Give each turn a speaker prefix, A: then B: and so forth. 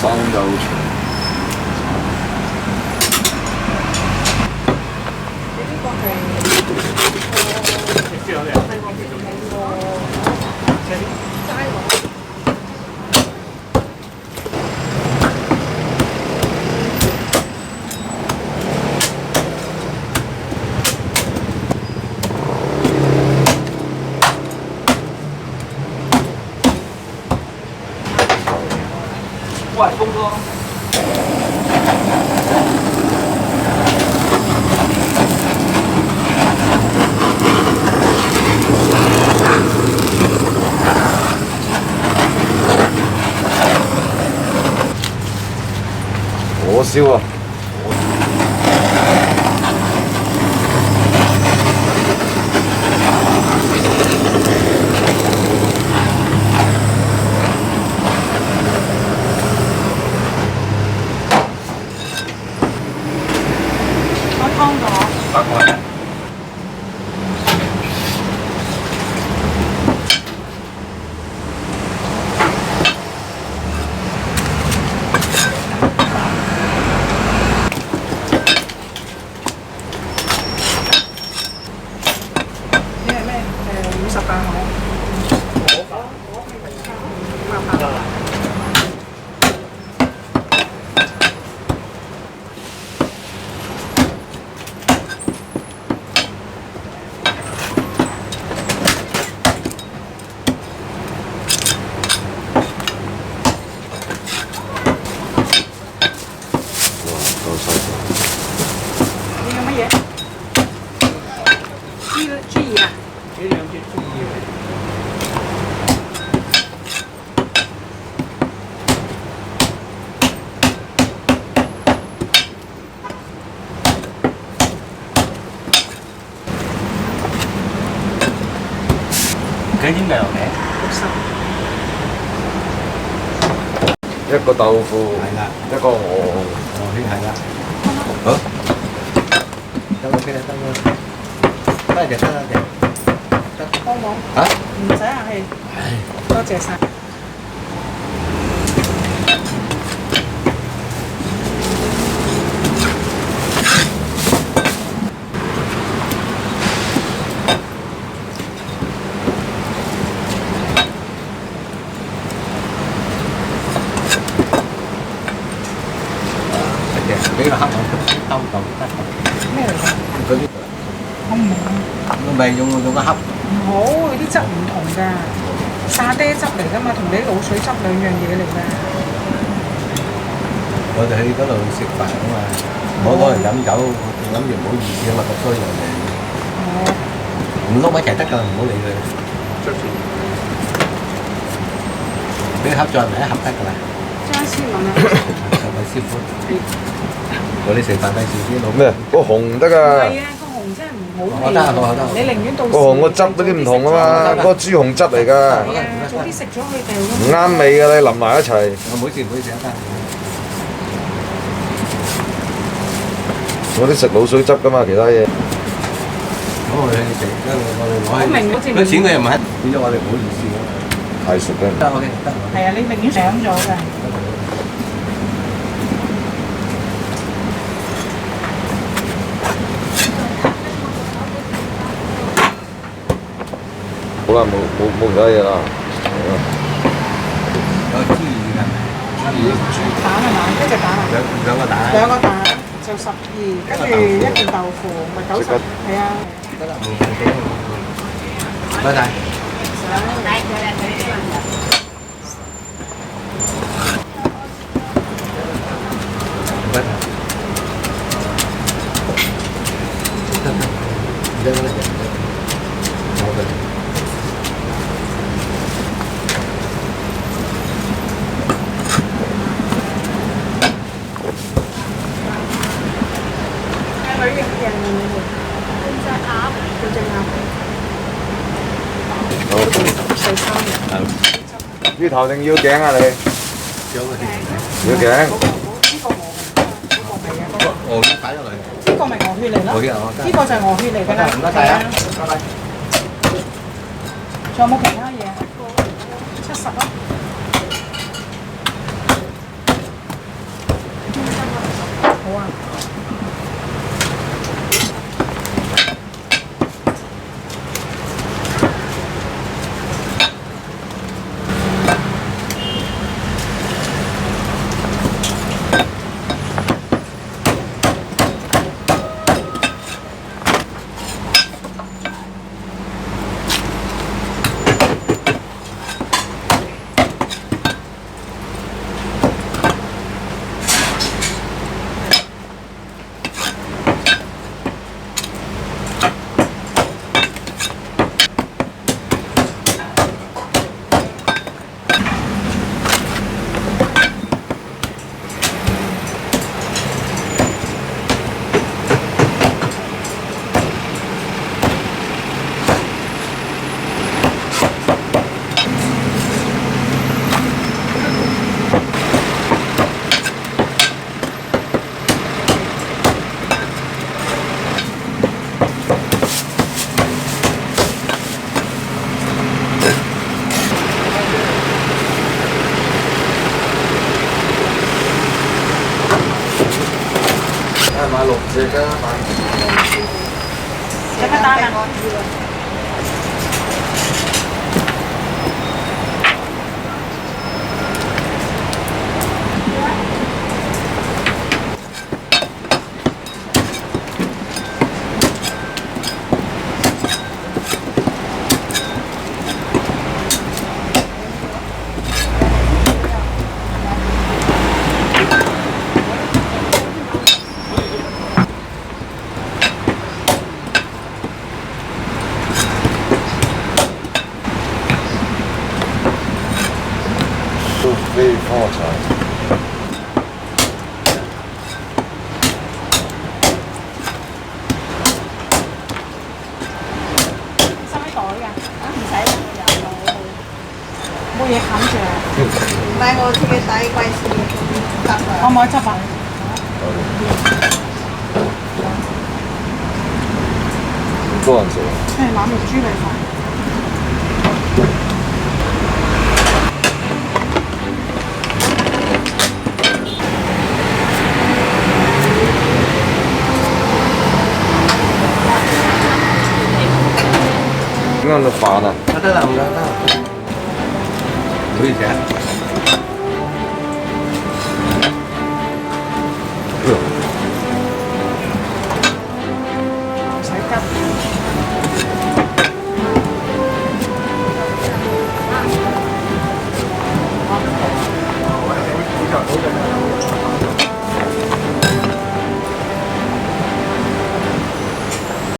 A: 爽就好長。
B: 呢個係齋喎。
C: 喂，峰哥。
A: 火燒啊！
C: 幾點嘅油嘅
A: ？60。一個豆腐，
C: 係啦，
A: 一個鵝
C: 圈係啦。
A: 好，
C: 得 OK 啦，得啦，得嘅。
B: 幫忙
A: 嚇？
B: 唔使客氣，多謝晒。
C: 俾個黑網兜到得。
B: 咩嚟㗎？
C: 嗰啲
B: 我唔明。
C: 我咪用個盒。
B: 唔好，佢啲汁唔同㗎，沙爹汁嚟㗎嘛，同你啲滷水汁兩樣嘢嚟㗎。
C: 我哋去嗰度食飯啊嘛，唔好攞嚟飲酒，諗住唔好意思啊嘛，咁多樣嘢。
B: 哦。
C: 唔撈埋一齊得㗎，唔好理佢。俾盒再嚟一盒得㗎啦。
B: 張師問啊。
C: 就係師傅。我哋食飯費事啲老
A: 咩？個紅得㗎。
B: 係啊，個紅真係唔好味。得，你寧願到時。
A: 個紅個汁嗰啲唔同啊嘛，嗰個豬紅汁嚟㗎。
B: 係啊，早啲食咗佢掉咗。
A: 唔啱味㗎，你淋埋一齊。
C: 唔好意思，唔好意思，得。
A: 我啲食滷水汁㗎嘛，其他嘢。
C: 咁我哋食，我哋攞去。
B: 我明嗰次。
C: 佢錢佢又唔係，變咗我哋唔好意思咯。
A: 太熟啦。
C: 得 OK 得。
B: 係啊，你寧願上咗㗎。
A: 好啦，冇其他嘢啦。
C: 有豬魚㗎，
B: 蛋係嘛？一隻蛋啊？
C: 兩個蛋。
B: 兩個蛋就12，跟住一件豆腐咪90，係啊。
C: 得啦，唔該晒。
A: 魚頭定腰頸啊你？腰頸。
C: 鵝血擺咗落去。
B: 呢個咪鵝血嚟咯。
C: 鵝血啊，
B: 呢個就係鵝血嚟㗎啦。
C: 唔該晒啊，拜拜。
B: 仲有冇其他嘢？70咯。好啊。
A: 買6隻㗎，
B: 食乜單啊？
A: 都非泡茶。
B: 收啲袋㗎？唔使啦，冇嘢冚住啊！
D: 唔係我自己底貴事執啊！
B: 可唔可以執啊？
A: 多人食啊？
B: 係腩肉豬脷飯。
A: 點解咁煩啊？
C: 得啦，唔該得啦。唔好意思啊。
A: 哎呦